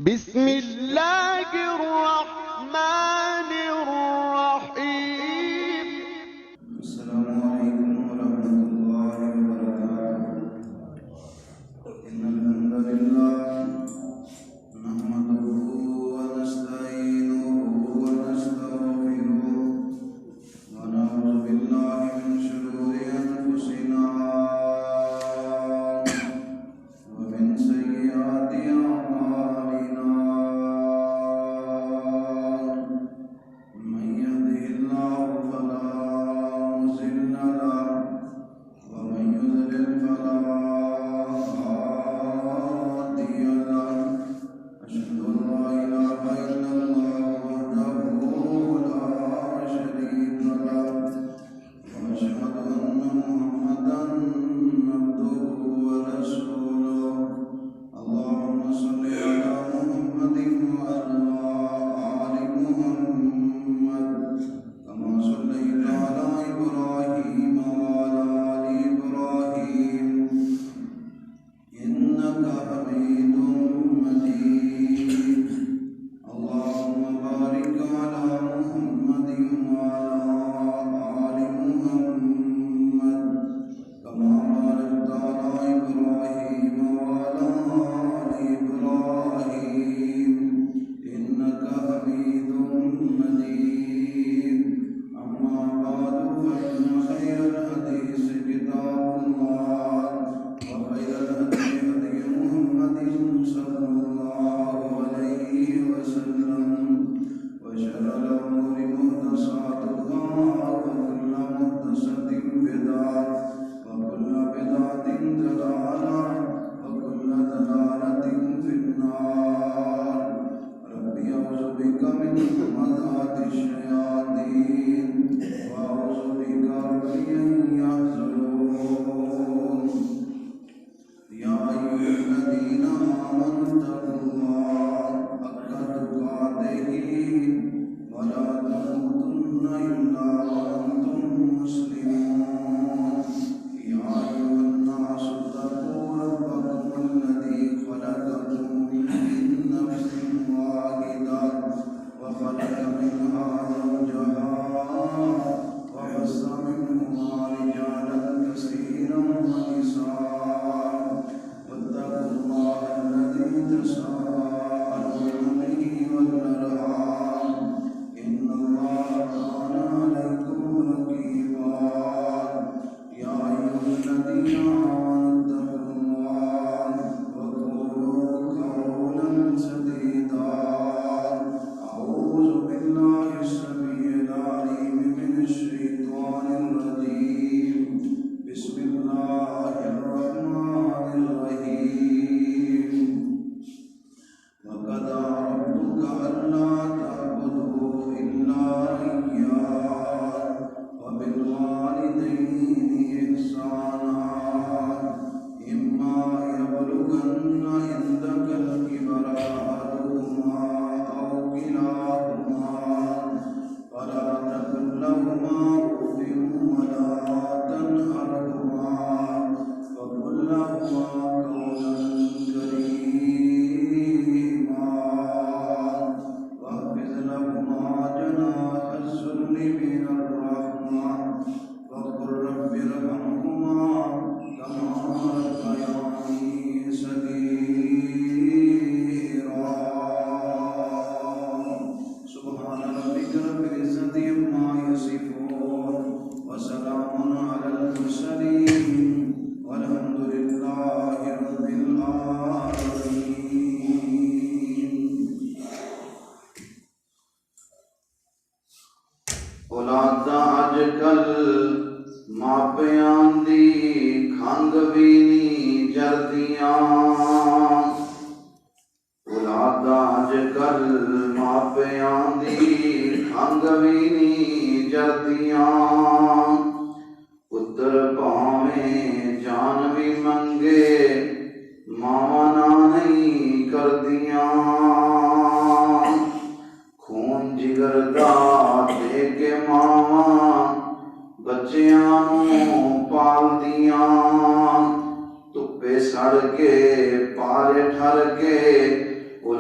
بسم اللہ الرحمن الرحیم. السلام علیکم ورحمۃ اللہ وبرکاتہ. ان الحمد للہ نحمده ونستعینه ونستغفره ونعوذ باللہ من شرور انفسنا ومن سیئات اعمالنا. من يهده الله فلا مضل له ومن يضلل فلا هادي له. أشهد أن لا إله إلا الله وحده لا شريك له وأشهد أن محمدا عبده ورسوله. اللهم صل على محمد وعلى آل محمد كما صليت على إبراهيم وعلى آل إبراهيم إنك حميد مجيد. اللهم بارك على محمد وعلى آل محمد كما باركت على إبراهيم وعلى آل إبراهيم إنك حميد مجيد. أما بعد فإن خير الحديث كتاب الله وخير الهدي هدي محمد صلى الله عليه وسلم وشر الأمور محدثاتها وكل محدثة بدعة وكل بدعة ضلالة وكل ضلالة في النار. ربي أعوذ بك من همزات الشياطين وأعوذ بك ربي أن يحضرون. يا أيها الذين آمنوا اتقوا الله حق تقاته ولا تموتن إلا وأنتم مسلمون. يا أيها الناس اتقوا ربكم الذي خلقكم من نفس واحدة وخلق منها زوجها وبث منهما رجالا كثيرا ونساء. واتقوا الله الذي تساءلون به والأرحام إن الله كان عليكم رقيبا. يا أيها الذين آمنوا اتقوا الله وقولوا قولا سديدا. أعوذ بالله السميع العليم من الشيطان الرجيم. بسم الله الرحمن الرحيم. وقضى ربك ألا تعبدوا إلا إياه وبالوالدين إحسانا. إما يبلغن عندك الكبر أحدهما أو كلاهما فلا تقل لهما أف ولا تنهرهما وقل لهما قولا كريما واخفض لهما جناح الذل من الرحمة وقل رب ارحمهما كما ربياني صغيرا. سبحان ربك رب العزة عما يصفون وسلام على المرسلين والحمد لله رب العالمين. اولاد اج کل ماپیاں دی کھنگ بھی نہیں جردیاں. اولاد اج کل ماپیاں دی کھنگ بھی نہیں جردیاں. پتر پاویں جان بھی منگے ماواں نہ نہیں کردیاں. خون جگر دا دے کے ماواں بچیاں نوں پالدیاں. دھپے سڑ کے پارے ٹھر کے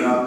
lahu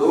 2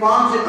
5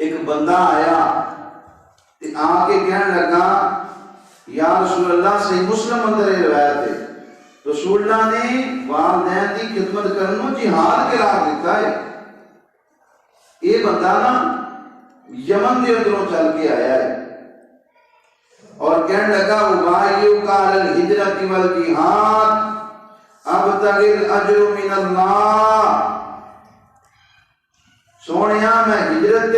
ایک بندہ آیا آ کے کہنے لگا یا رسول اللہ، صحیح مسلم اندر یہ روایت ہے، رسول اللہ نے والدین کی خدمت کرنو جہاد قرار دیتا ہے۔ یہ بندہ نا یمن کے اندروں چل کے آیا ہے اور کہنے لگا ابایعک علی الہجرۃ والجہاد ابتغی الاجر من اللہ، سونیا میں ہجرت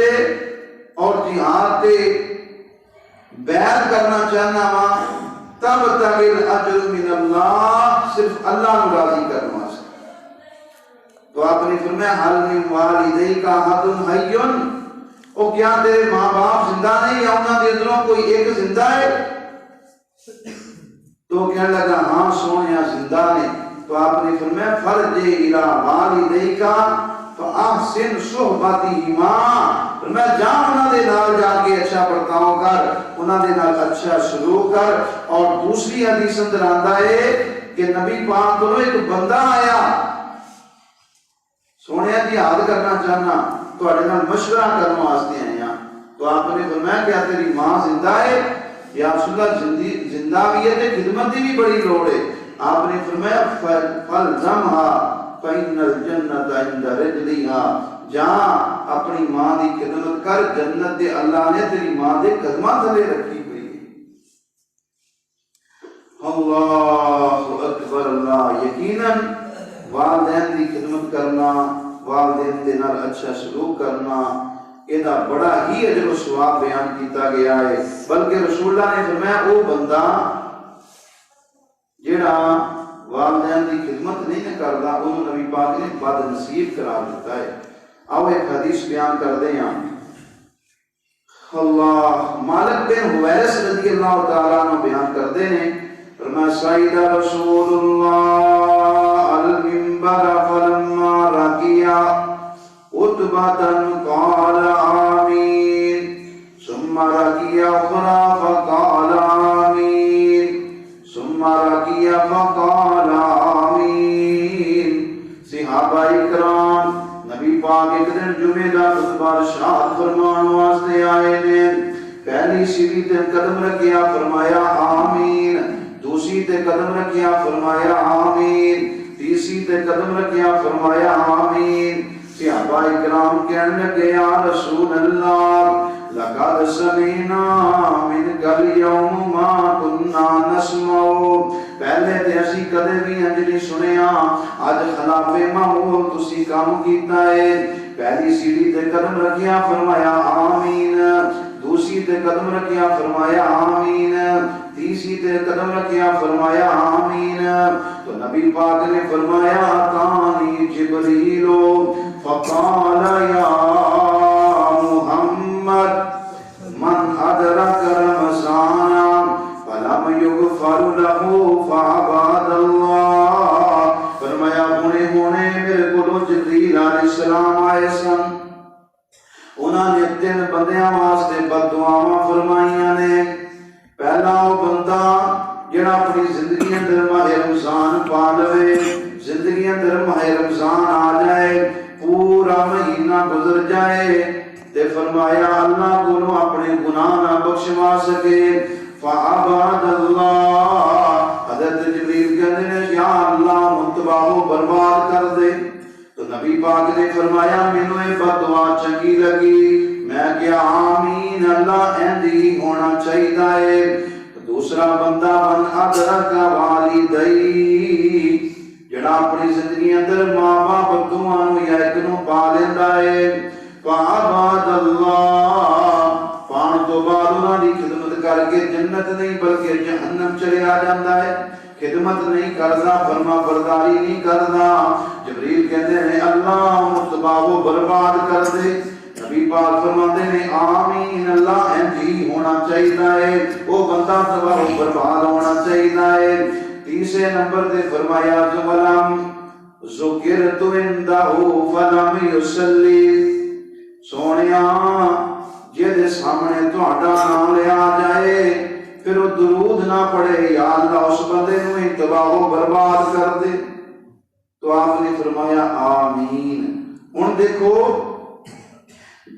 اور جہاد تے بیعت کرنا چاہنا وا، تب تغی الاجر من اللہ، صرف اللہ کو راضی کرنا واسطے۔ تو آپ نے فرمایا حل من والدیک احد حی، او کیا تیرے ماں باپ زندہ نہیں یا انہاں دے اندروں کوئی ایک زندہ ہے؟ تو کہنے لگا ہاں سونیا زندہ نے۔ تو آپ نے فرمایا فرجع الی والدیک فاحسن صحبتہما، فرمایا جا انہاں دے نال جا کے اچھا برتاؤ کر، انہاں دے نال اچھا سلوک کر۔ اور دوسری حدیث اندر آتا ہے کہ نبی پاک کو ایک بندہ آیا، سونے جہاد کرنا چاہنا، تواڈے نال مشورہ کرنے واسطے آیا۔ تو آپ نے فرمایا کیا تیری ماں زندہ ہے؟ یا رسول اللہ زندہ بھی ہے تے خدمت کی بھی بڑی لوڑ ہے۔ آپ نے فرمایا فالزمها فإن الجنة عند رجلها، جہاں اپنی ماں دی خدمت کر، جنت دے اللہ نے تیری ماں دے قدماں تھلے رکھی ہوئی ہے۔ اللہ اکبر، اللہ یقیناً والدین دی خدمت کرنا، والدین دے نال اچھا سلوک کرنا، یہ بڑا ہی اجر و ثواب بیان کیتا گیا ہے۔ بلکہ رسول اللہ نے فرمایا وہ بندہ جڑا والدین کی خدمت نہیں کرتا انہوں نبی پاک نے بد نصیب قرار دیتا ہے۔ آؤ ایک حدیث بیان کر دیں یہاں۔ اللہ مالک بن حویرث رضی اللہ تعالیٰ عنہ بیان کرتے ہیں، فرمایا صعد رسول اللہ المنبر فلما رقی عتبۃ قال آمین ثم رقی اخری فقال آمین ثم رقی فقال آمین۔ صحابہ اکرام نبی پاک ایک دن جمعہ دا خطبہ ارشاد فرمان واسطے آئے نے، پہلی سیڑھی تے قدم رکھیا فرمایا آمین، دوسری تے قدم رکھیا فرمایا آمین، تیسری تے قدم رکھیا فرمایا آمین۔ صحابہ اکرام کہنے لگے یا رسول اللہ لقد سمعنا منک اليوم ما كنا نسمع، پہلے تے اسی کدے بھی انج نہیں سنیا، اج خلاف معمول تسی کام کیتا ہے۔ پہلی سیڑھی تے قدم رکھیا فرمایا آمین، دوسری تے قدم رکھیا فرمایا آمین، تیسری تے قدم رکھیا فرمایا آمین۔ تو نبی پاک نے فرمایا اتانی جبریل فقال یا محمد من ادرک رمضان فلم یغفر له فعباد اللہ، فرمایا ہونے میرے کو جبریل علیہ السلام آئے سن، انہوں نے تین بندیاں واسطے بد دعاواں فرمائیاں نے۔ پہلا وہ بندہ جڑا اپنی زندگی اندر ماہ رمضان پا لے، زندگی اندر ماہ رمضان آ جائے، پورا مہینہ گزر جائے تے فرمایا اللہ کو اپنے گناہ نہ بخشوا سکے، فعباد اللہ، حضرت جبریل کہتے ہیں یا اللہ متباہ و برباد کر دے۔ تو نبی پاک نے فرمایا مینوں یہ بد دعا چنگی لگی، میں کیا آمین، اللہ ایندی ہونا چاہیے۔ دوسرا بندہ من ادرک والدی، جڑا اپنی زندگی اندر ماں باپ دونوں نو یا ایک نو پا لیندا ہے، فعباد اللہ، پان تو بعد انہاں دی خدمت کر کے جنت نہیں بلکہ جہنم چلیا جاندا ہے، خدمت نہیں کردا، فرما برداری نہیں کردا۔ جبریل کہتے ہیں اللہ متباہ و برباد کر دے۔ نبی پاک فرماتے ہیں آمین، اللہ انجی ہونا چاہیے، وہ بندہ تباہ و برباد ہونا چاہیے۔ تیسرے نمبر تے فرمایا ولم ذکرت عندہ فلم یصلی، سونیا جہدے سامنے تہاڈا نام لیا جائے پھر وہ درود نہ پڑھے، یا اللہ اس بندے نو ہی تباہ و برباد کر دے۔ تو آپ نے فرمایا آمین۔ ہن دیکھو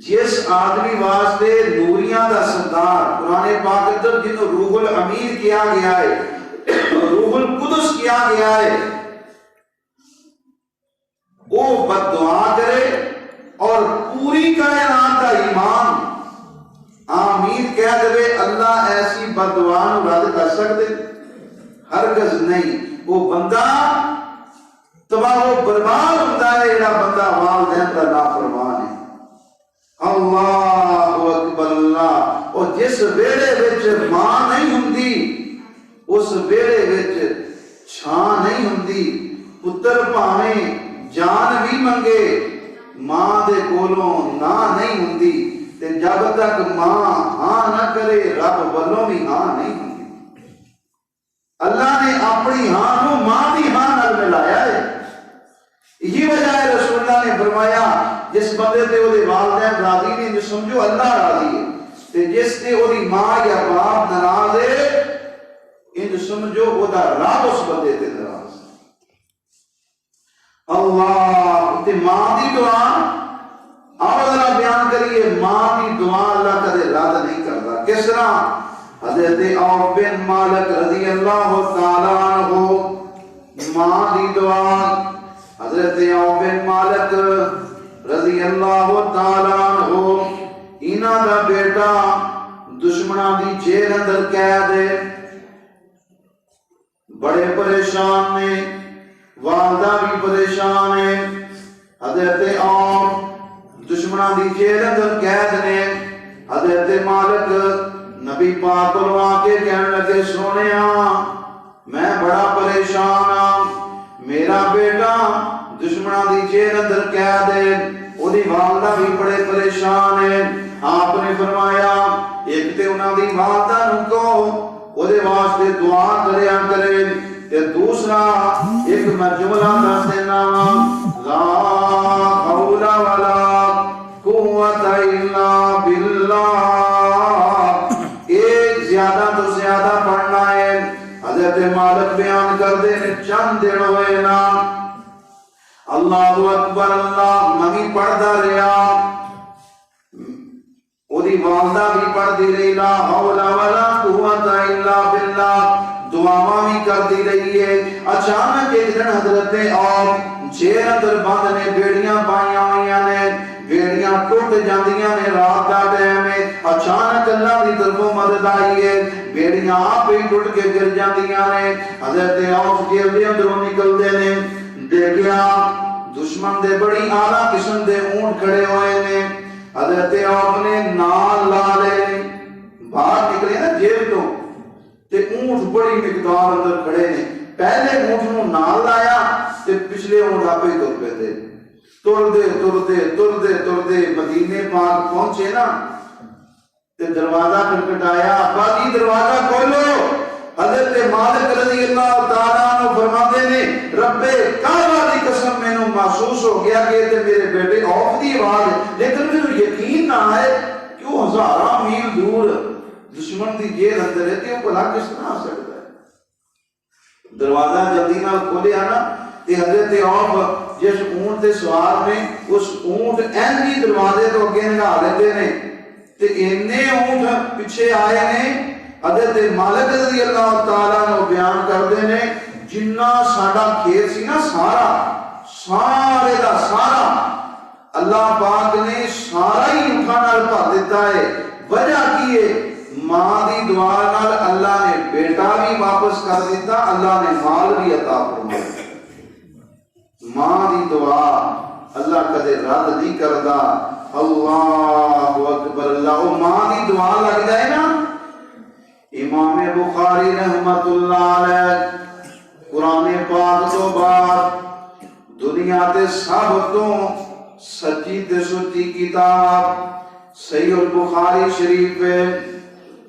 جس آدمی واسطے نوریاں دا سردار قرآن پاک اندر جنہوں روح الامین کیا گیا ہے، روح القدس کیا گیا ہے، وہ بد دعا کرے اور پوری کائنات کا ایمان آمین کہہ دے، اللہ ایسی بد دعا نو رد کر سکتے؟ ہرگز نہیں۔ وہ بندہ تباہ و برباد ہوتا ہے جڑا بندہ والدین کا نافرمان ہے۔ اللہ اکبر اللہ۔ اور جس ویلے وچ ماں نہیں ہوندی اس ویلے وچ چھاں نہیں ہوندی، پتر بھاویں جان بھی منگے ماں دے کولوں نہ نہیں ہوندی، تے جب تک ماں ہاں نہ کرے رب والوں بھی ہاں نہیں ہوندی۔ اللہ نے اپنی ہاں نو ماں دی ہاں نال ملایا ہے۔ یہی وجہ ہے رسول اللہ نے فرمایا جس بندے تے وہ والدین راضی نہیں جو سمجھو اللہ راضی ہے، تے جس تے وہ ماں یا باپ ناراض ہے ان سمجھو وہ دا رب اس بندے تے ناراض ہے۔ اللہ تے ماں دی دعا آؤ ذرا بیان کریے، ماں دی دعا اللہ کدے رد نہیں کرتا۔ کس طرح؟ حضرت عوف بن مالک رضی اللہ تعالیٰ عنہ ماں دی دعا، حضرت عوف بن مالک رضی اللہ تعالیٰ عنہ انہاں دا بیٹا دشمناں دی جیل اندر قید ہے، بڑے پریشان نے، والدہ بھی پریشان ہے۔ حضرت عوف دشمناں دی جیل اندر قید نے، حضرت مالک نبی پاک کو آ کے کہنے لگے سونیا میں بڑا پریشان ہاں، میرا بیٹا دشمناں دی جیل اندر قید ہے، اودی والدہ بھی بڑے پریشان ہے۔ آپ نے فرمایا ایک تے انہاں دی والدہ نوں کہو اودے واسطے دعا کریا کرے، تے دوسرا ایک میں جملہ دس دینا لا حول ولا قوت الا باللہ، ایک زیادہ تو زیادہ پڑھنا ہے۔ حضرت مالک بیان کر دے چند دن ہوئے نا، اللہ اکبر اللہ میں پڑھدا رہا، اودی والدہ بھی پڑھدی رہی لا حول ولا قوت الا باللہ، دعاواں بھی کردی رہی ہے۔ اچانک ایک دن حضرت عوف جیل اندر بند نے، بیڑیاں پائیاں ہوئیاں نے، بیڑیاں ٹوٹ جاندیاں نے رات دا ٹائم ہے، اچانک اللہ دی طرفوں مدد آئی ہے، بیڑیاں آپ ہی ٹوٹ کے گر جاندیاں نے۔ حضرت عوف جیل دے اندروں نکلدے نے، دیکھیا دشمن دے بڑی اعلیٰ قسم دے اونٹ کھڑے ہوئے نے۔ حضرت عوف نے نال لا لے، باہر نکلے نا جیل تو تے اونٹ بڑی مقدار اندر کھڑے نے، پہلے اونٹ نو نال لایا تے پچھلے اونٹ آپ ہی تر پے دے، تردے مدینے پاک پہنچے نا تے دروازہ کھٹکھٹایا، ابا جی دروازہ کھولو۔ حضرت مالک رضی اللہ تعالیٰ عنہ فرماتے نے رب کعبہ دی قسم میں نو محسوس ہو گیا کہ تے میرے بیٹے عوف دی آواز ہے، لیکن مجھے یقین نہ آئے کہ وہ ہزاراں میل دور دشمن دی جیل اندر ہے، تے وہ بھلا کس طرح آ سکتا ہے؟ دروازہ جلدی نال کھولیا نا تے حضرت عوف جس اونٹ تے سوار نے، اس اونٹ اینجی دروازے تو اگے نگاہ لیتے نے تے اینے اونٹ پیچھے آئے نے۔ حضرت مالک رضی اللہ تعالیٰ نے بیان کردے نے جنہ ساڈا کھیت سی نا سارے دا سارا اللہ پاک نے سارا ہی اونٹاں نال بھر دیتا ہے۔ وجہ کی ہے؟ ماں دی دعا نال اللہ نے بیٹا بھی واپس کر دیتا، اللہ نے مال بھی عطا فرمایا۔ ماں دی دعا اللہ کدے رد نہیں کردا۔ اللہ اکبر اللہ۔ وہ ماں دی دعا لگ جائے نا، امام بخاری رحمت اللہ علیہ قرآن پاک تو بعد دنیا تے سب تو سچی تے سچی کتاب صحیح البخاری شریف ہے۔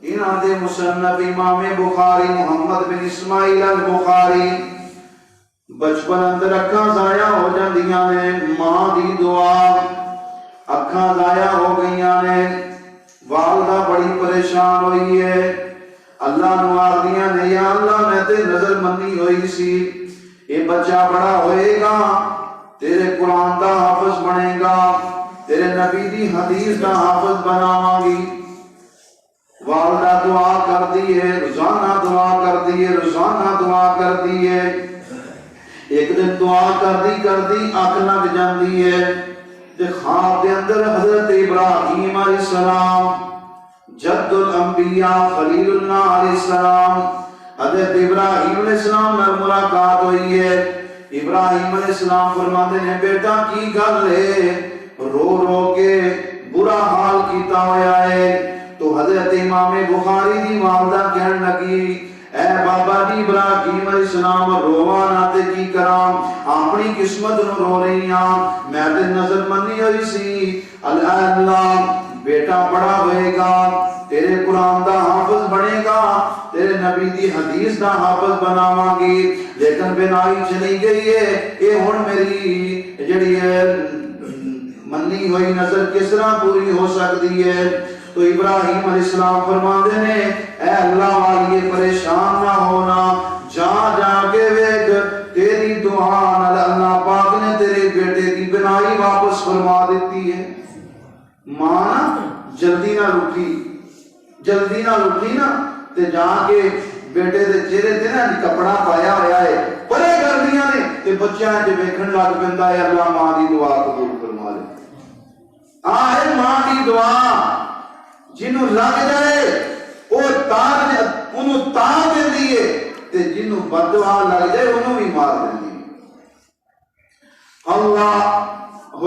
انہاں دے مصنف امام بخاری محمد بن اسماعیل البخاری بچپن اندر اکھاں ضائع ہو جاندیاں نے، ماں دی دعا اکھاں ضائع ہو گئیاں نے، والدہ بڑی پریشان ہوئی ہے، اللہ نو آردیاں نے یا اللہ میں تے نظر منی ہوئی سی یہ بچہ بڑا ہوئے گا تیرے قرآن دا حافظ بنے گا، تیرے نبی دی حدیث دا حافظ بناواں گی۔ والدہ دعا کر دی ہے، روزانہ دعا کر دی ہے، روزانہ دعا کر دی ہے۔ ایک دن دعا کر دی اکھ لگ جاندی ہے تے خواب دے اندر حضرت ابراہیم علیہ السلام جد الانبیاء خلیل اللہ علیہ السلام حضرت ابراہیم علیہ السلام نال ملاقات ہوئی ہے۔ ابراہیم علیہ السلام فرماتے ہیں بیٹا کی گل ہے، رو رو کے برا حال کیتا ہویا ہے۔ تو حضرت امام بخاری دی والدہ کہن لگی اے بابا جی ابراہیم علیہ السلام روانا تے کی کرام، اپنی قسمت نو رو رہی ہاں، میں تے نظر منی ہوئی سی اللہ بیٹا بڑا ہوئے گا، تیرے قرآن دا حافظ بنے گا، تیرے نبی دی حدیث دا حافظ بناواں گی، لیکن بنائی چلی گئی ہے، یہ ہن میری جڑی ہے منی ہوئی نظر کس طرح پوری ہو سکتی ہے؟ تو ابراہیم علیہ السلام فرماندے نے اے اللہ والی پریشان نہ ہونا، جا جا کے ویکھ تیری دعا نال اللہ پاک نے تیرے بیٹے کی بنائی واپس فرما دیتی ہے۔ ماں جلدی نہ اٹھی نا تے جا کے بیٹے دے چہرے تے نا کپڑا پایا ہویا ہے پرے کر دیاں نے تے بچیاں تے ویکھن لگ پیندا ہے اللہ ماں دی دعا قبول فرما لے۔ آہ ماں دی دعا جنوں لگ جائے وہ تاج انہوں تاج دیندی ہے تے جنوں بد دعا لگ جائے انہوں بھی مار دیندی ہے۔ اللہ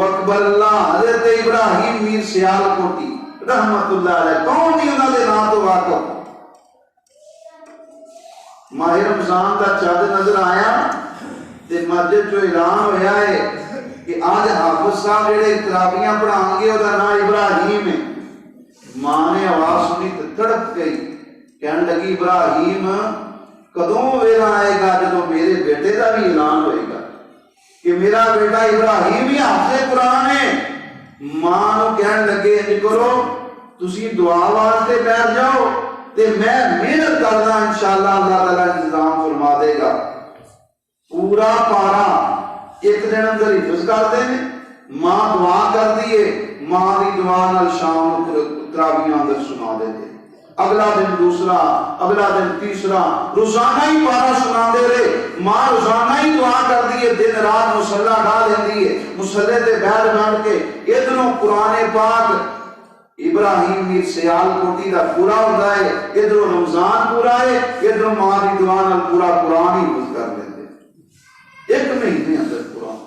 اکبر اللہ حضرت ابراہیم میر سیال کوٹی رحمت اللہ علیہ کون نہیں انہوں نے نام تو واقف۔ ماہ رمضان کا چاند نظر آیا تے مسجد جو اعلان ہویا ہے کہ آج حافظ صاحب جڑے تراویحاں پڑھائیں گے وہ نام ابراہیم ہے۔ ماں نے آواز سنی تو تڑپ گئی، کہنے لگی ابراہیم کدوں ویلا آئے گا جب میرے بیٹے کا بھی اعلان ہوئے گا کہ میرا بیٹا ابراہیم ہی حافظ قرآن ہے۔ ماں نو کہنے لگے انج کرو تسی دعا واسطے بیٹھ جاؤ تے میں محنت کرنا انشاءاللہ اللہ تعالیٰ انتظام فرما دے گا۔ پورا پارا ایک دن اندر حفظ کر دیں، ماں دعا کر دیے، ماں دی دعا نال شام تراویحاں اندر سنا دیتے، اگلا دن دوسرا، اگلا دن تیسرا، روزانہ ہی پارا سنا دے رہے۔ ماں روزانہ ہی دعا کر دیے، دن رات مصلی ڈا لیندی ہے، مصلی تے بیٹھ کے ادھروں قرآن پاک ابراہیم میر سیال کوٹی دا پورا ہوتا ہے، ادھروں رمضان پورا ہے، ادھروں ماں دی دعا نال پورا قرآن ہی حفظ کر لیتے۔ ایک مہینے اندر قرآن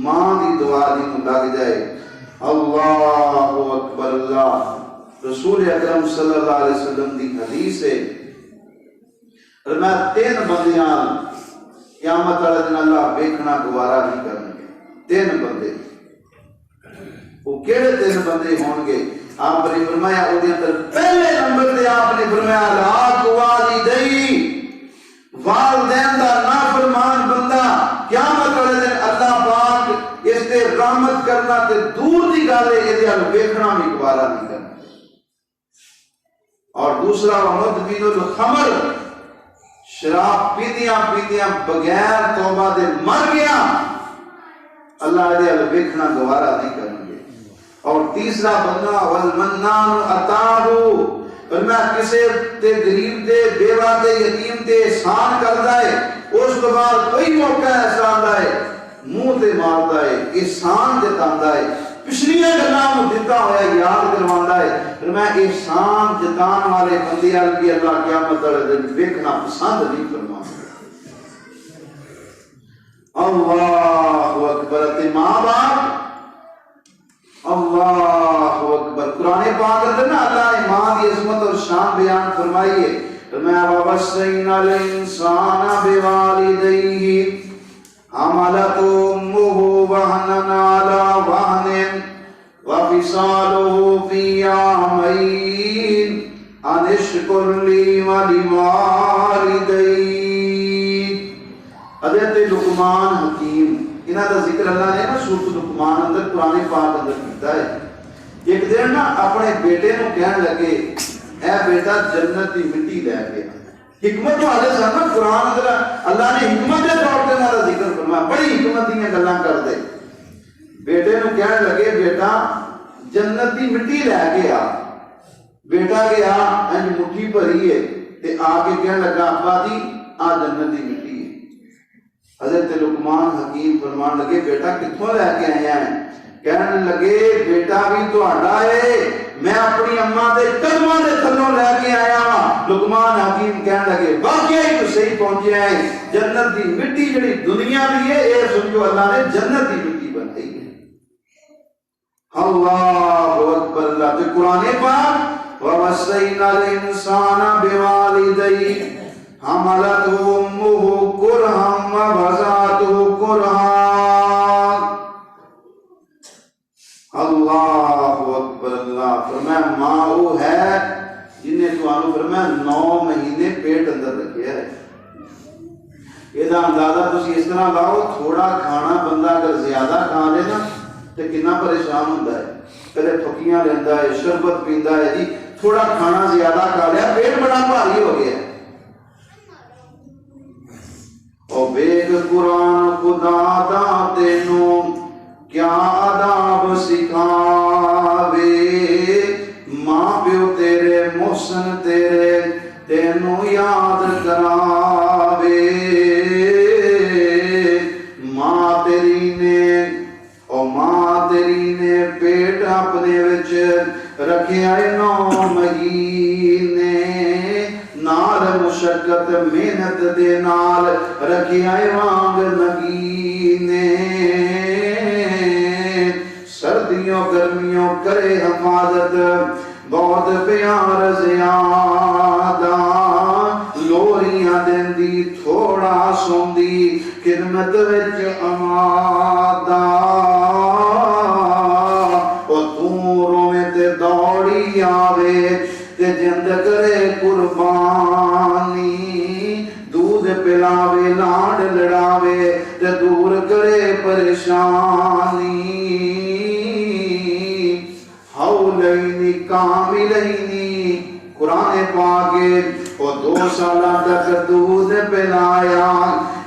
ماں دی دعا دی لگ جائے۔ اللہ اکبر اللہ، رسول اکرم صلی اللہ علیہ وسلم دی حدیث ہے میں 3 بندیاں قیامت والے دن اللہ ویکھنا گوارا نہیں کریں گے۔ 3 بندے، وہ کیڑے 3 بندے ہون گے؟ آپ نے فرمایا وہ دے اندر پہلے نمبر تے آپ نے فرمایا لاق والدی، والدین دا نافرمان بندہ قیامت والے دن اللہ پاک اس تے رحمت کرنا تے دور دی گل ہے یہ ویکھنا بھی گوارا نہیں کرنا۔ اور دوسرا ومدمن الخمر، شراب پیتیاں بغیر توبہ دے مر گیا، اللہ دے ویکھنا گوارا نہیں کریں گے۔ اور تیسرا بندہ والمنان اتاہو، فرمایا کسے تے غریب تے بیوہ تے یتیم تے احسان کردا ہے، اس کے بعد کوئی موقع ایسا آندا ہے منہ تے ماردا ہے، احسان جتاندا ہے، پچھلیاں گلاں نوں دتا ہویا یاد کرواندا ہے۔ فرمایا احسان جتان والے بندے بھی اللہ قیامت والے دن ویکھنا پسند نہیں فرماتا۔ اللہ اکبر، تے ماں باپ اللہ اکبر۔ قرآن پاک اندر نا اللہ نے ماں دی عظمت اور شان بیان فرمائی ہے۔ فرمایا وَوَصَّيْنَا الْإِنسَانَ بِوَالِدَيْهِ حَمَلَتْهُ أُمُّهُ وَهْنًا عَلَى وَهْنٍ وَفِصَالُهُ فِي عَامَيْنِ أَنِ اشْكُرْ لِي وَلِوَالِدَيْكَ۔ حضرت لقمان حکیم انہاں دا ذکر اللہ نے نا سورۃ لقمان اندر قرآن پاک اندر کیتا ہے۔ ایک دن نا اپنے بیٹے نو کہن لگے اے بیٹا جنت دی مٹی لے کے، حکمت جو حضرت صاحب نا قرآن اندر اللہ نے حکمت دے طور تے انہاں دا ذکر فرمایا، بڑی حکمت دیاں گلاں کر دے۔ بیٹے نو کہن لگے بیٹا جنت دی مٹی لے کے آ. بیٹا گیا انج مٹھی بھری ہے تے آ کے کہنے لگا ابا جی آ جنت دی مٹی ہے. حضرت لقمان حکیم فرمان لگے بیٹا کتھوں لے کے آیا ہے؟ کہنے لگے بیٹا بھی تہاڈا ہے، میں اپنی اماں دے قدماں دے تھلوں لے کے آیا ہاں. لقمان حکیم کہنے لگے واقعی تو صحیح پہنچیا ہے، جنت دی مٹی جڑی دنیا دی ہے اے سمجھو اللہ نے جنت دی مٹی بنائی ہے. اللہ اکبر. اللہ تے قرآن پاک وَوَصَّيْنَا الْإِنسَانَ بِوَالِدَيْهِ حَمَلَتْهُ أُمُّهُ كُرْهًا وَوَضَعَتْهُ كُرْهًا. اللہ اکبر. اللہ فرمایا ماں وہ ہے جن نے تمہوں فرمایا 9 مہینے پیٹ اندر رکھیا ہے. یہ اندازہ تسی اس طرح لاؤ تھوڑا کھانا بندہ اگر زیادہ کھا لے نا تو کتنا پریشان ہوتا ہے. کدے پھکیاں لینا ہے، شربت پیندا ہے، جی تھوڑا کھانا زیادہ کھا لیا پیٹ بڑا بھاری ہو گیا. او بیگ قرآن خدا دا تینوں کیا آداب سکھاوے، ماں پیو تیرے محسن تیرے تینوں یاد کراوے. ماں تیری نے پیٹ اپنے وچ رکھیا 9 مہینے، نال مشقت محنت دے نال رکھیا وانگ نگینے. سردیوں گرمیوں کرے حفاظت بہت پیار زیادہ، لوریاں دیندی تھوڑا سوندی خدمت وچ آمادہ. او تو روے تے دوڑی آوے تے جند کرے قربانی، دودھ پلاوے لاڈ لڑاوے تے دور کرے پریشانی. حولینی کاملینی قرآن پاکے وہ 2 سالہ تک دودھ پلایا،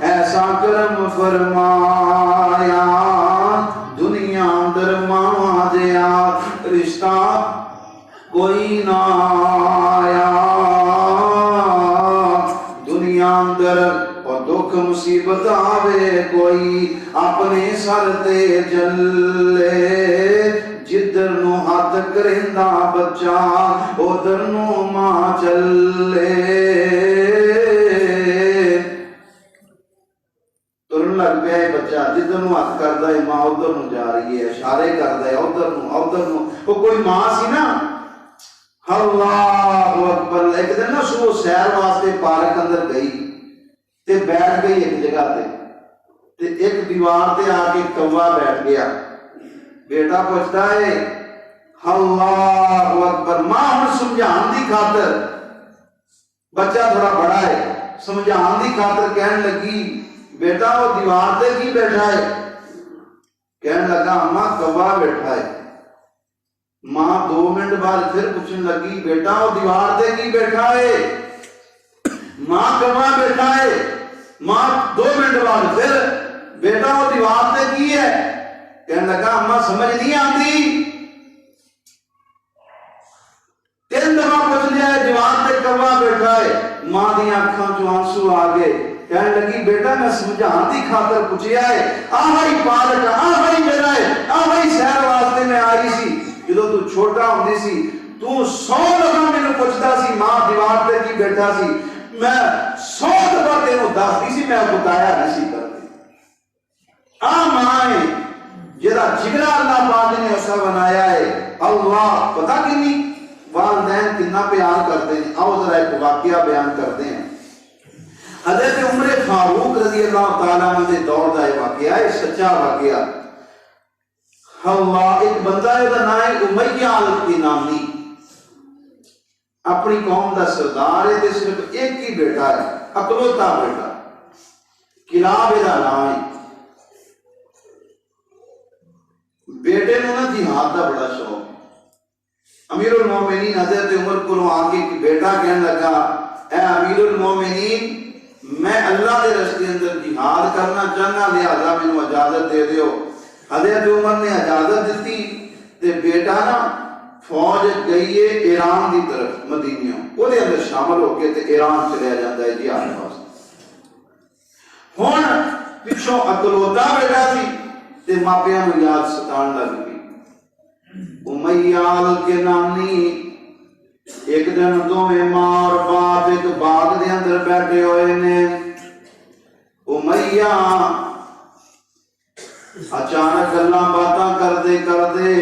ایسا کرم فرمایا دنیا اندر ماں دیا رشتہ کوئی نہ آیا. دنیا اندر اور دکھ مصیبت آوے کوئی اپنے سر تے جلے، جدر نو ہاتھ کرندہ بچہ ادھر نو ماں چلے. ترن لگ پیا ہے بچہ جدر نو ہاتھ کردہ ہے ماں ادھر نو جا رہی ہے، اشارے کردہ ہے ادھر نو. وہ کوئی ماں سی نا. اللہ اکبر. ایک دن نا صبح سیر واسطے پارک اندر گئی تے بیٹھ گئی ایک جگہ تے ایک دیوار تے آ کے کوا بیٹھ گیا. بیٹا پوچھتا ہے اللہ اکبر. ماں ہن سمجھان دی خاطر، بچہ تھوڑا بڑا ہے، سمجھان دی خاطر کہنے لگی بیٹا وہ دیوار تے کی بیٹھا ہے؟ کہنے لگا اماں کوا بیٹھا ہے. ماں 2 منٹ بعد پھر پوچھنے لگی بیٹا وہ دیوار تے کی بیٹھا ہے؟ ماں کوا بیٹھا ہے. ماں 2 منٹ بعد پھر بیٹا وہ دیوار تے کی ہے؟ کہنے لگا اماں سمجھ نہیں آتی. 3 دفعہ پوچھ لیا ہے دیوار تے کوا بیٹھا ہے. ماں دی آنکھاں چوں آنسو آ گئے. کہنے لگی بیٹا میں سمجھان دی خاطر پوچھیا ہے، آہی پارک آہی جگہ ہے، آہی سیر واسطے میں آئی سی. جدو تو چھوٹا ہوندی سی تو 100 دفعہ مینوں پوچھدا سی ماں دیوار تے کی بیٹھا سی، میں 100 دفعہ تینوں دسدی سی، میں بتایا نہیں سی کرتی. ماں ہے جہاں جگرا اللہ پاک نے ایسا بنایا ہے. اللہ پتہ کنی والدین کتنا پیار کرتے ہیں. آؤ ذرا ایک واقعہ بیان کرتے ہیں. حضرت عمر فاروق رضی اللہ تعالیٰ عنہ کے دور کا واقعہ ہے، سچا واقعہ. اللہ ایک بندہ ہے نام ہے امیہ کی نامی، اپنی قوم کا سردار ہے، صرف ایک ہی بیٹا ہے، اکلوتا بیٹا، کلاب دا نام ہے. بیٹے نے نا جہاد کا بڑا شوق. امیر المومنین حضرت عمر کو آ کے بیٹا کہنے لگا اے امیر المومنین میں اللہ کے راستے اندر جہاد کرنا چاہنا، لہذا مینوں اجازت دے دیو. حضرت عمر نے اجازت دیتی. تے بیٹا نا فوج گئی ہے ایران دی طرف مدینیوں وہ دے اندر شامل ہو کے تے ایران چلیا جاتا ہے جہاد واسطے ہن پچھوں اکلوتا بیٹا سی تے ماپیاں نو یاد ستان لگ گئی امیال کے نانی ایک دن دوویں ماں اور باپ ایک باغ دے اندر بیٹھے ہوئے نے امیہ اچانک گلاں باتاں کردے کردے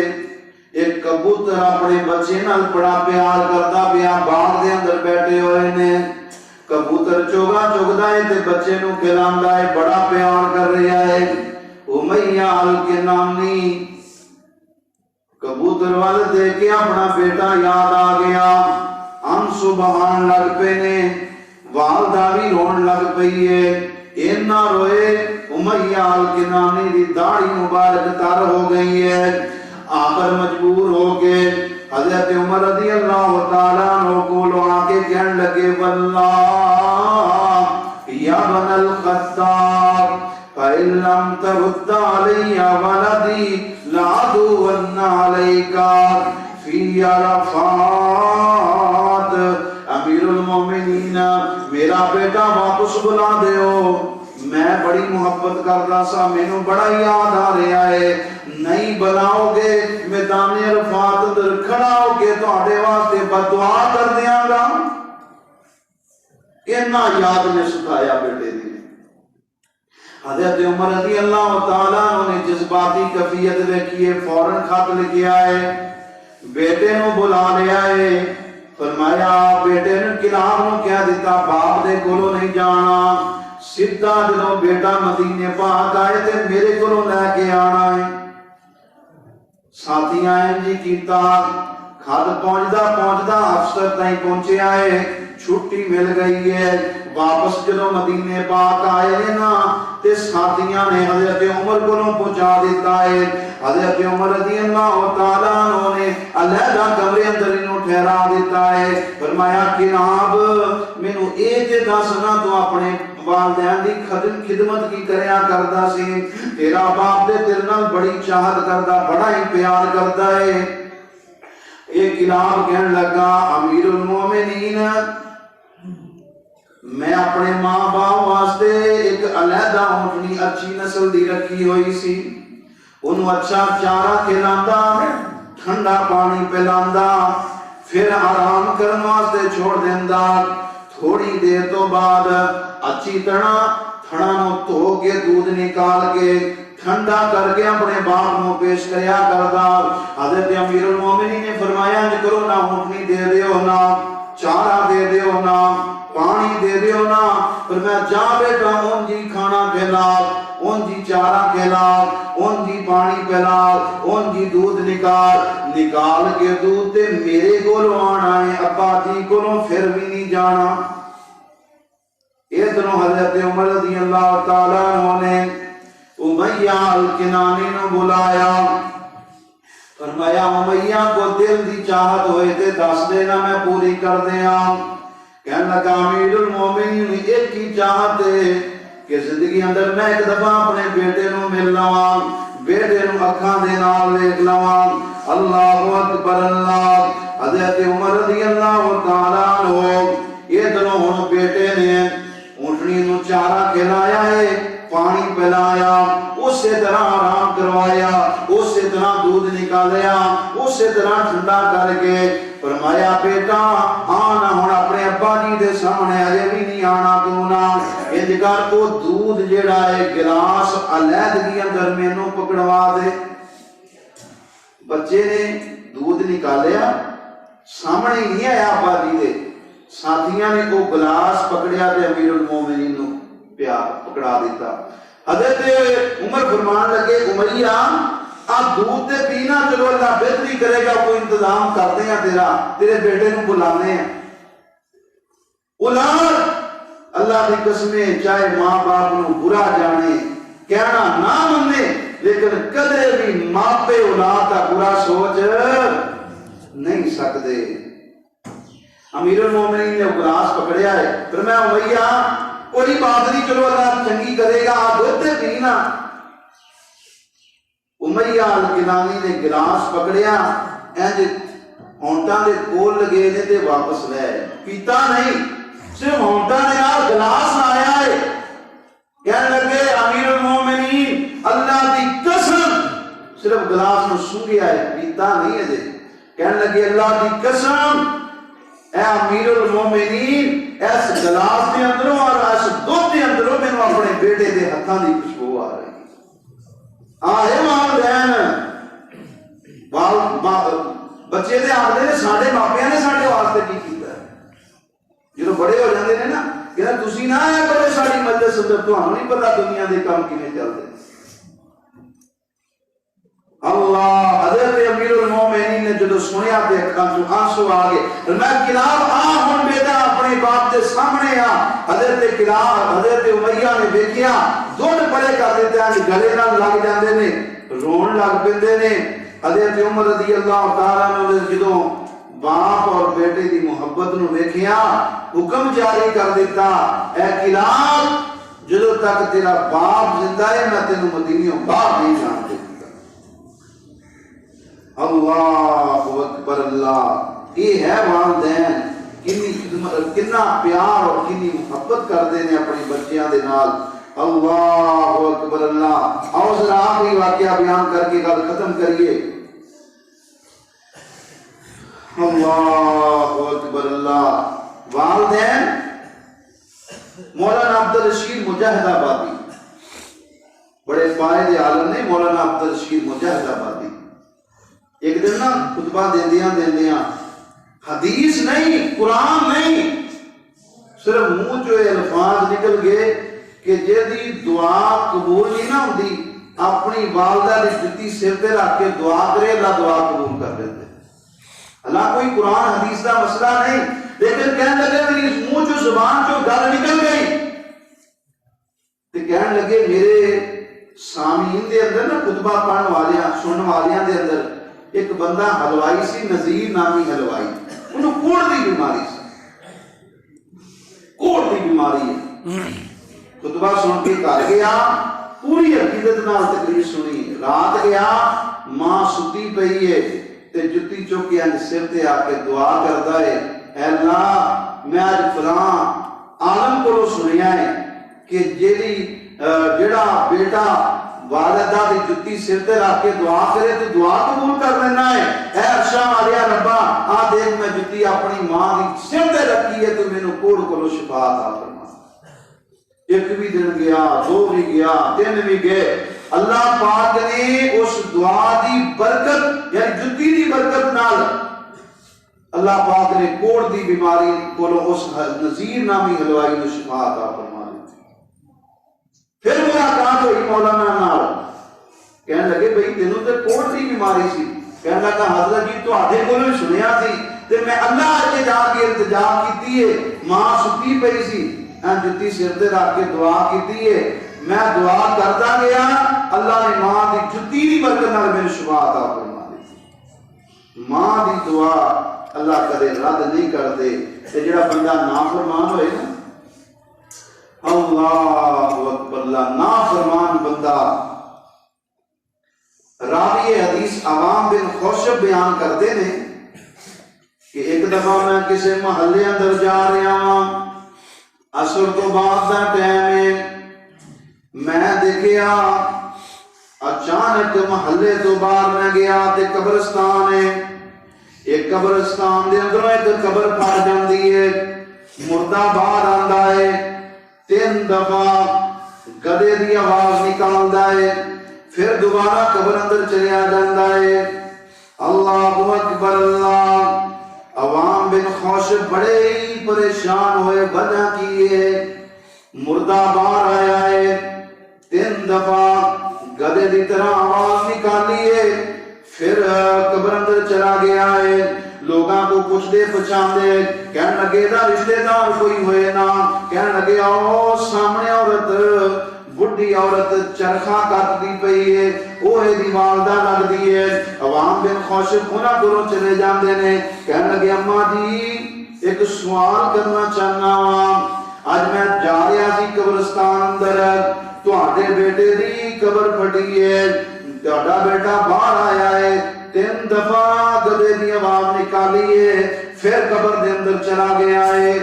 ایک کبوتر اپنے بچے نال بڑا پیار کردا پیا باغ دے اندر بیٹھے ہوئے نے کبوتر چوگا چگدا ہے تے بچے نو کھلاندا ہے بڑا پیار کر رہا ہے امیہ کے نامی کبوتر وال دیکھ کے اپنا بیٹا یاد آ گیا آنسو بہان لگ پے نے والدہ بھی رون لگ پئی ہے اینا روئے امیہ الکنانی دی داڑھی مبارک تر ہو گئی ہے آخر مجبور ہو کے حضرت عمر رضی اللہ تعالیٰ عنہ کو لوہا کے کہنے لگے واللہ یا بن الخطاب فَإِن لَمْ تَرُدَّ عَلَيَّ وَلَدِي لَعَدُوَنَّ عَلَيْكَ فِي عَرَفَاتِ امیر المومنین میرا بیٹا واپس بلا دیو میں بڑی محبت کرتا سا مینوں بڑا یاد آ رہا ہے نہیں بلاؤ گے میدان عرفات اندر کھڑا ہو کے تہاڈے واسطے بددعا کر دیاں گا اتنا یاد نے ستایا بیٹے دی حضرت عمر رضی اللہ تعالیٰ عنہ نے جذباتی کیفیت دیکھیے فوراً خط لکھے آئے بیٹے نو بلا لیا ہے فرمایا بیٹے نے کلام نو کہہ دیتا باپ دے کولوں نہیں جانا سیدھا جدوں بیٹا مدینے پاک آئے تے میرے کولوں لے کے آنا ہے ساتھیاں جی کیتا خط پہنچدا افسر تائیں پہنچے آئے چھٹی مل گئی ہے واپس جدوں مدینے پاک آئے ہیں نا تے ساتھیاں نے حضرت عمر کو پہنچا دیتا ہے حضرت عمر رضی اللہ تعالیٰ عنہ نے علیحدہ کمرے اندر انہوں ٹھہرا دیتا ہے فرمایا جناب مینوں ایک دسنا تو اپنے والدین دی خدمت کی کریا کردا سی تیرا باپ دے تیرے نال بڑی چاہت کردا بڑا ہی پیار کردا ہے ایک کلام کہنے لگا امیر المومنین میں اپنے ماں باپ واسطے ایک علیحدہ اونٹنی اچھی نسل دی رکھی ہوئی سی انہوں اچھا چارہ کھلاندا ٹھنڈا پانی پلاندا پھر آرام کرن واسطے چھوڑ دیندا تھوڑی دیر تو بعد اچھی طرح تھڑا نو دھو کے دودھ نکال کے ٹھنڈا کر کے اپنے باپ نو پیش کریا کردا حضرت امیر المومنین نے فرمایا جے کرو نہ اونٹنی دے دیو نہ چارہ دے دیو نہ پانی دے دیو نا پر میں جا بیٹا ان جی کھانا کھلا ان جی چارہ کھلا ان جی پانی پلا ان جی دودھ نکال کے دودھ تے میرے کولوں آنا ہے ابا جی کولوں پھر بھی نہیں جانا ادھروں حضرت عمر رضی اللہ تعالیٰ عنہ نے امیہ الکنانی نو بلایا فرمایا امیہ کو دل دی چاہت ہوئے تے دس دینا میں پوری کر دیا کہنے لگا امیر المومنین ایک ہی چاہت ہے کہ زندگی اندر میں ایک دفعہ اپنے بیٹے نو مل لواں بیٹے نو اکھاں دے نال دیکھ لواں اللہ اکبر اللہ حضرت عمر رضی اللہ تعالیٰ عنہ ادھروں ہن بیٹے نے اونٹنی نو چارہ کھلایا ہے پانی پلایا اسی طرح آرام کروایا اسی طرح دودھ نکالیا اسی طرح ٹھنڈا کر کے فرمایا بیٹا آنا ہن اپنے ابا جی دے سامنے اجے بھی نہیں آنا تو نا انج کر او دودھ جیڑا ہے گلاس علیحدگی اندر مینوں پکڑوا دے بچے نے دودھ نکالیا سامنے نہیں آیا ابا جی دے ساتھیاں نے وہ گلاس پکڑیا تے امیر المومنین نو پیار پکڑا دیتا حضرت عمر فرمان لگے امیہ آپ دودھ دے پینا چلو اللہ بہتری کرے گا کوئی انتظام کرتے ہیں تیرے بیٹے نو بلانے ہیں اولاد اللہ کی قسمیں چاہے ماں باپ نو برا جانے کہنا نہ مننے لیکن کدے بھی ماں پہ اولاد کا برا سوچ نہیں سکتے امیر المومنین نے گلاس پکڑیا ہے پھر میں امیہ کوئی بات نہیں چلو اللہ چنگی کرے گا آپ دودھ دے پینا امیہ الکنانی نے گلاس پکڑیا انج ہونٹاں دے کول لگے نے تے واپس لے پیتا نہیں، صرف ہونٹاں دے نال گلاس لایا ہے. کہنے لگے امیر المومنین اللہ دی قسم، صرف گلاس نو سونگیا ہے پیتا نہیں ہے. کہنے لگے اللہ دی قسم اے امیر المومنین اس گلاس دے اندروں اور اس دودھ دے اندروں مینوں اپنے بیٹے دے ہتھاں دی خوشبو آ رہی آئے والدین بچے دے آدھے نے ساڈے ماپیاں نے ساڈے واسطے کی کیتا ہے. جدوں بڑے ہو جاندے نے نا کہ تسی نہ آیا کرو ساڈی مجلس اندر، تانوں نہیں پتہ دنیا دے کام کیویں چلدے. اللہ حضرت امیر المومنین نے جدو سنیا تے اکھاں چوں آنسو آ گئے. میں کلاب آ ہن بیٹا اپنے باپ دے سامنے آ. حضرت کلاب حضرت امیہ نے دیکھیا دودھ پرے کر دیتے ہیں، گلے نال لگ جاندے نے، رون لگ پیندے نے. حضرت عمر رضی اللہ تعالیٰ عنہ نے جدو باپ اور بیٹے دی محبت نو ویکھیا حکم جاری کر دیتا، اے کلاب جدو تک تیرا باپ زندہ ہے میں تینوں مدینیوں باہر نہیں جان دے. اللہ اکبر اللہ. یہ ہے والدین کتنا پیار اور کتنی محبت کرتے ہیں اپنے بچیاں دے نال. اللہ اکبر اللہ. آؤ ذرا آخری واقعہ بیان کر کے گل ختم کریے. اللہ اکبر اللہ. والدین مولانا عبدالرشید مجاہد آبادی بڑے فائدے عالم نے. مولانا عبدالرشید مجاہد آبادی ایک دن نا خطبہ دیندیاں حدیث نہیں قرآن نہیں صرف منہ جو الفاظ نکل گئے کہ جیدی دعا قبول نہیں نہ ہوندی اپنی والدہ دی جتی سر تے رکھ کے دعا کرے اللہ دعا قبول کر دیتے. اللہ کوئی قرآن حدیث کا مسئلہ نہیں، لیکن کہنے لگے میری منہ جو زبان جو گل نکل گئی تے کہنے لگے میرے سامعین دے اندر نا خطبہ پڑھن والیاں سنن والیاں دے اندر ایک بندہ حلوائی سی، نذیر نامی حلوائی، انہوں کوڑ دی بیماری سی، کوڑ دی بیماری ہے. خطبہ سن کے گھر گیا، پوری عقیدت نال تقریر سنی. رات گیا ماں ستی پئی ہے تے جتی چوک کے انج سر تے آ کے دعا کردا ہے، اے اللہ میں اج فلاں عالم کولوں سنیا ہے کہ جیڑا بیٹا والدہ دی جتی سر تے رکھ کے دعا کرے تو دعا قبول کر لینا ہے. اے عرشاں والیا ربا آ دیکھ میں جتی اپنی ماں دی سر تے رکھی ہے تو مینوں کوڑ کولوں شفا عطا فرما. ایک بھی دن گیا، دو بھی گیا، تین بھی گئے. اللہ پاک نے اس دعا دی برکت یعنی جتی دی برکت نال اللہ پاک نے کوڑ دی بیماری کولوں اس نذیر نامی حلوائی نوں شفا عطا فرما. پھر ملاقات ہوئی مولانا نال، کہنے لگے بھئی تینوں تے کوڑ دی بیماری سی. کہنے لگا حضرت جی تہاڈے کولوں سنیا سی تے میں اللہ اگے جا کے التجا کیتی ہے. ماں ستی پئی سی، جتی سر تے رکھ کے دعا کیتی ہے، میں دعا کرتا گیا، اللہ نے ماں دی جتی دی برکت نال میرے شفا عطا فرما دی. ماں دی دعا اللہ کدے رد نہیں کرتے. تے جڑا بندہ نافرمان ہوئے نا، اللہ اکبر اللہ، نافرمان بندہ. راوی حدیث عوام بن خوشب بیان کرتے ہیں کہ ایک دفعہ میں کسی محلے اندر جا رہا ہوں، عصر تو بعد دا ٹائم ہے، میں دیکھیا اچانک محلے تو باہر میں گیا تے قبرستان ہے. ایک قبرستان دے اندروں ایک قبر پھٹ جاندی ہے، مردہ باہر آندا ہے. 3 دفعہ گدے دی آواز نکالدا ہے، پھر دوبارہ قبر اندر چلیا جاندا ہے. اللہ اکبر اللہ. عوام بن خوشب بڑے ہی پریشان ہوئے، وجہ کی ہے مردہ باہر آیا ہے، 3 دفعہ گدے دی طرح آواز نکالی ہے، پھر قبر اندر چلا گیا ہے. لوگاں کو پوچھتے پچھاندے کہنے لگے دا رشتہ دار کوئی ہوئے نا. کہنے لگے آؤ سامنے عورت بڑھی عورت چرخا کٹ دی پئی ہے، وہ دی والدہ لگ دی ہے. عوام بن خوشب انہاں کولوں چلے جاندے نے. کہنے لگے اماں جی ایک سوال کرنا چاہنا وا، اج میں جا رہا سی قبرستان اندر، تہاڈے بیٹے دی قبر پھٹی ہے، تہاڈا بیٹا باہر آیا ہے 3 دفعہ گدے دی آواز نکالی ہے پھر قبر دے اندر چلا گیا ہے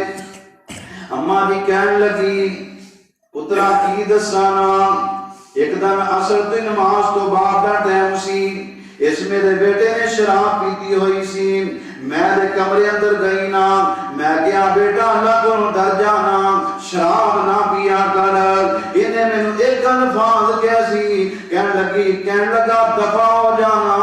اماں بھی کہن لگی پترا کی دسانا ایک دن عصر دی نماز تو بعد دا ٹائم سی اس میرے بیٹے نے شراب پیتی ہوئی سی میں دے کمرے اندر گئی نا میں کیا بیٹا اللہ کو ڈر جانا شراب نہ پیا کر انہیں میں نے ایک الفاظ کیسی کہنے لگا دفع ہو جانا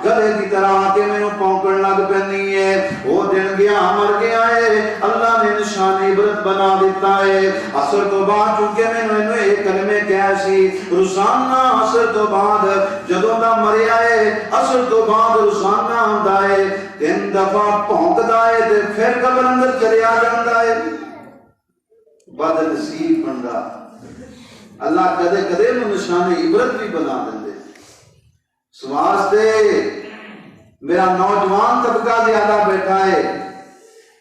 گلے کی طرح کہ میں نے پونکڑ لگ پہنی ہے وہ دن گیا مر گیا ہے اللہ نے نشان عبرت بنا دیتا ہے عصر تو بعد چونکہ میں نے ایک کلمے کیسی روزانہ عصر تو بعد جدوں دا مریا ہے عصر تو بعد روزانہ آندا ہے 3 دفعہ پونکدا ہے تے پھر قبر اندر چلیا جاندا ہے بد نصیب بندہ اللہ کدے کدے نو نشان عبرت بھی بنا دیندے اس واسطے میرا نوجوان طبقہ زیادہ بیٹھا ہے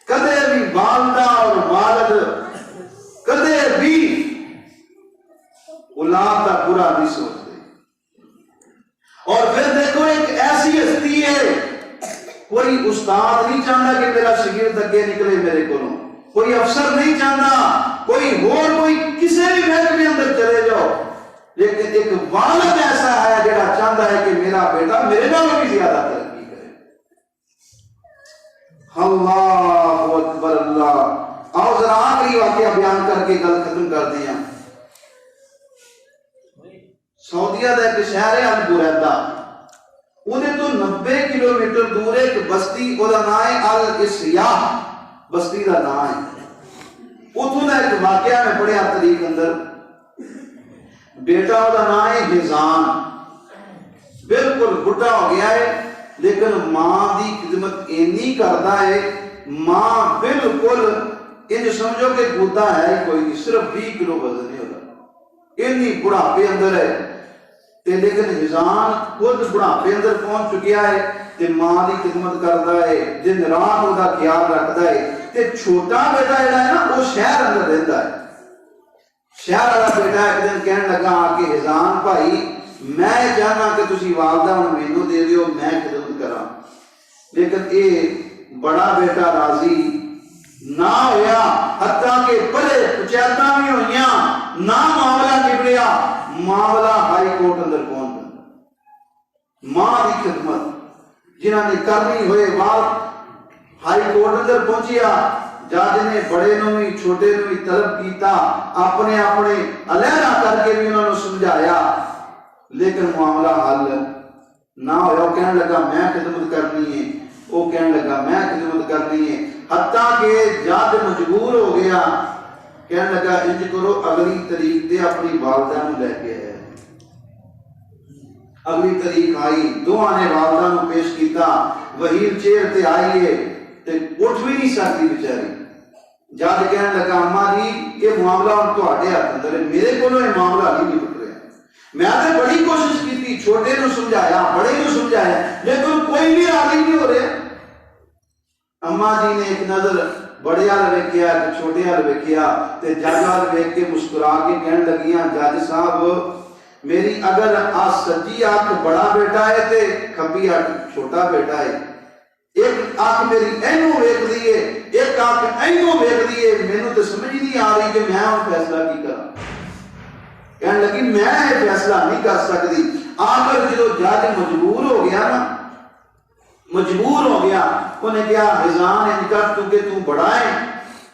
کدے بھی والدہ اور والد کدے بھی اولاد کا برا نہیں سوچتے اور پھر دیکھو ایک ایسی ہستی ہے کوئی استاد نہیں چاہتا کہ میرا شاگرد اگے نکلے میرے کو کوئی افسر نہیں چاہتا کوئی کسی بھی محکمے اندر چلے جاؤ لیکن ایک والد ایسا ہے جڑا چاہتا ہے کہ میرا بیٹا میرے نالوں بھی زیادہ ترقی کرے اللہ اکبر اللہ آؤ ذرا آخری واقعہ بیان کر کے گل ختم کر دیا سعودیہ دا ایک شہر ہے البریدہ انہیں تو 90 کلومیٹر دور ایک بستی وہ دا نام ہے الاسیاح بستی دا نام ہے اتھوں دا ایک واقعہ میں پڑھیا تاریخ اندر بیٹا وہ دا نام ہے حزان بالکل بڑھا ہو گیا ہے لیکن ماں دی خدمت اینی کرتا ہے ماں بالکل انج سمجھو کہ گودا ہے کوئی نہیں صرف 20 کلو وزن نہیں ہوتا اینی بڑھاپے اندر ہے تے لیکن حزان خود بڑھاپے اندر پہنچ چکیا ہے تے ماں دی خدمت کرتا ہے دن رات وہ دا خیال رکھتا ہے تے چھوٹا بیٹا جڑا ہے نا وہ شہر اندر رہتا ہے شہر والا بیٹا ایک دن کہنے لگا آ کے حزان بھائی میں چاہنا کہ تسی والدہ ہوں مینوں دے دیو میں خدمت کراں لیکن اے بڑا بیٹا راضی نہ ہویا حتیٰ کہ بڑے پچیتاں بھی ہوئیاں نہ معاملہ نبڑیا معاملہ ہائی کورٹ اندر پہنچ گیا ماں دی خدمت جنہاں نے کرنی ہوئے بات ہائی کورٹ اندر پہنچیا جج نے بڑے نو بھی چھوٹے نو بھی طلب کیتا اپنے علیحدہ کر کے بھی انہوں نے سمجھایا لیکن معاملہ حل نہ ہوا کہنے لگا میں خدمت کرنی ہے وہ کہنے لگا میں خدمت کرنی ہے حتیٰ کہ جج مجبور ہو گیا کہنے لگا انج کرو اگلی تاریخ دے اپنی والدہ نو لے کے آئے اگلی تاریخ آئی دو آنے والدہ نو پیش کیتا وہیل چیر تے آئی ہے تے اٹھ بھی نہیں سکتی بیچاری جج کہنے لگا اماں جی یہ معاملہ ہم تو آٹے ہاتھ اندر ہے میرے کو یہ معاملہ نہیں نپٹ رہا میں نے بڑی کوشش کی تھی چھوٹے نو سمجھایا بڑے نو سمجھایا لیکن کوئی بھی راضی نہیں ہو رہا اماں جی نے ایک نظر بڑے حال ویکھیا کہ چھوٹے حال ویکھیا تے جج حال ویکھ کے مسکرا کے کہنے لگیاں جج صاحب میری اگر سجی آنکھ بڑا بیٹا ہے تے کھبی آنکھ چھوٹا بیٹا ہے ایک آنکھ میری اینو ویکھ دیے ایک آنکھ اینو ویکھ دیے مینوں تے سمجھ نہیں آ رہی کہ میں ہن فیصلہ کی کراں کہنے لگی میں یہ فیصلہ نہیں کر سکتی آخر جدو جج مجبور ہو گیا نا مجبور ہو گیا انہیں کہا حزان ان کر چونکہ تو بڑا ہے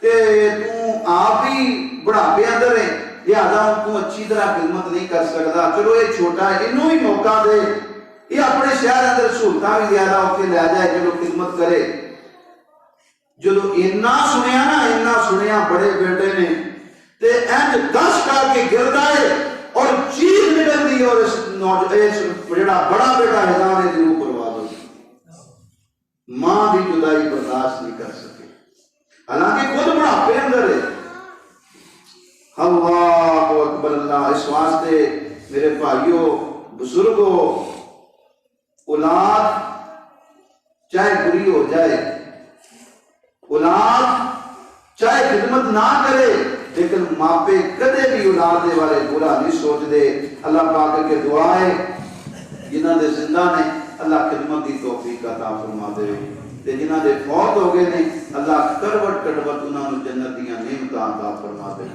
تے تو آپ ہی بڑھاپے اندر ہے لہذا تو اچھی طرح خدمت نہیں کر سکتا چلو یہ چھوٹا ہے انہوں ہی موقع دے یہ اپنے شہر اندر سہولتاں بھی زیادہ ہوتے لے جائے چلو خدمت کرے جدو اتنا سنیا بڑے بیٹے نے تے اینج دس کر کے گردا ہے اور چیخ نکل دی اور اس جڑا بڑا بیٹا حزان ہے روح برباد ہو ماں بھی جدائی برداشت نہیں کر سکے حالانکہ خود بڑھاپے اندر ہے اللہ اکبر اللہ اس واسطے میرے بھائیوں بزرگوں اولاد چاہے بری ہو جائے اولاد چاہے خدمت نہ کرے لیکن ماپے کدے بھی اولاد دے والے برا نہیں سوچ دے اللہ پاک کے دعا ہے جنہاں دے زندہ نے اللہ خدمت دی توفیق عطا فرما دے تے جنہاں دے فوت ہو گئے نے اللہ کروٹ کروٹ انہاں نوں جنت دیاں نعمتاں عطا فرما دے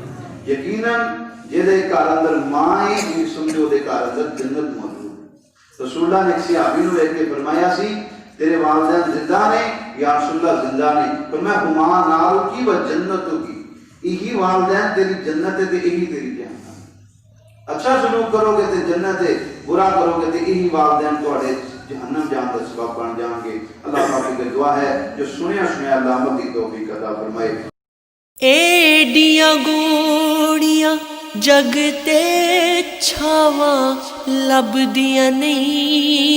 یقیناً جہدے گھر اندر ماں ہی سمجھو دے گھر اندر جنت موجود رسول اللہ نے ایک صحابی نوں لے کے فرمایا سی تیرے والدین زندہ نے یا رسول اللہ زندہ نے فرمایا ہما نال کی و جنت ہوگی یہی والدین تیری جنت ہے تے یہی تیری جہنم اچھا سلوک کرو گے تے جنت ہے برا کرو گے تے یہی والدین تواڈے جہنم جان دا سبب بن جان گے اللہ پاک کی دعا ہے جو سنیا اللہ عمل دی توفیق عطا فرمائے ایڈیاں گوڑیاں جگ تے چھاواں لبدیاں نہیں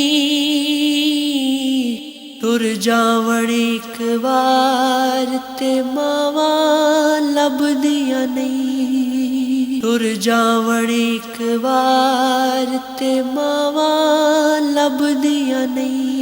تر جاون ایک وار تے ماواں لبدیاں نہیں تر جاون ایک وار تے ماواں لبدیاں نہیں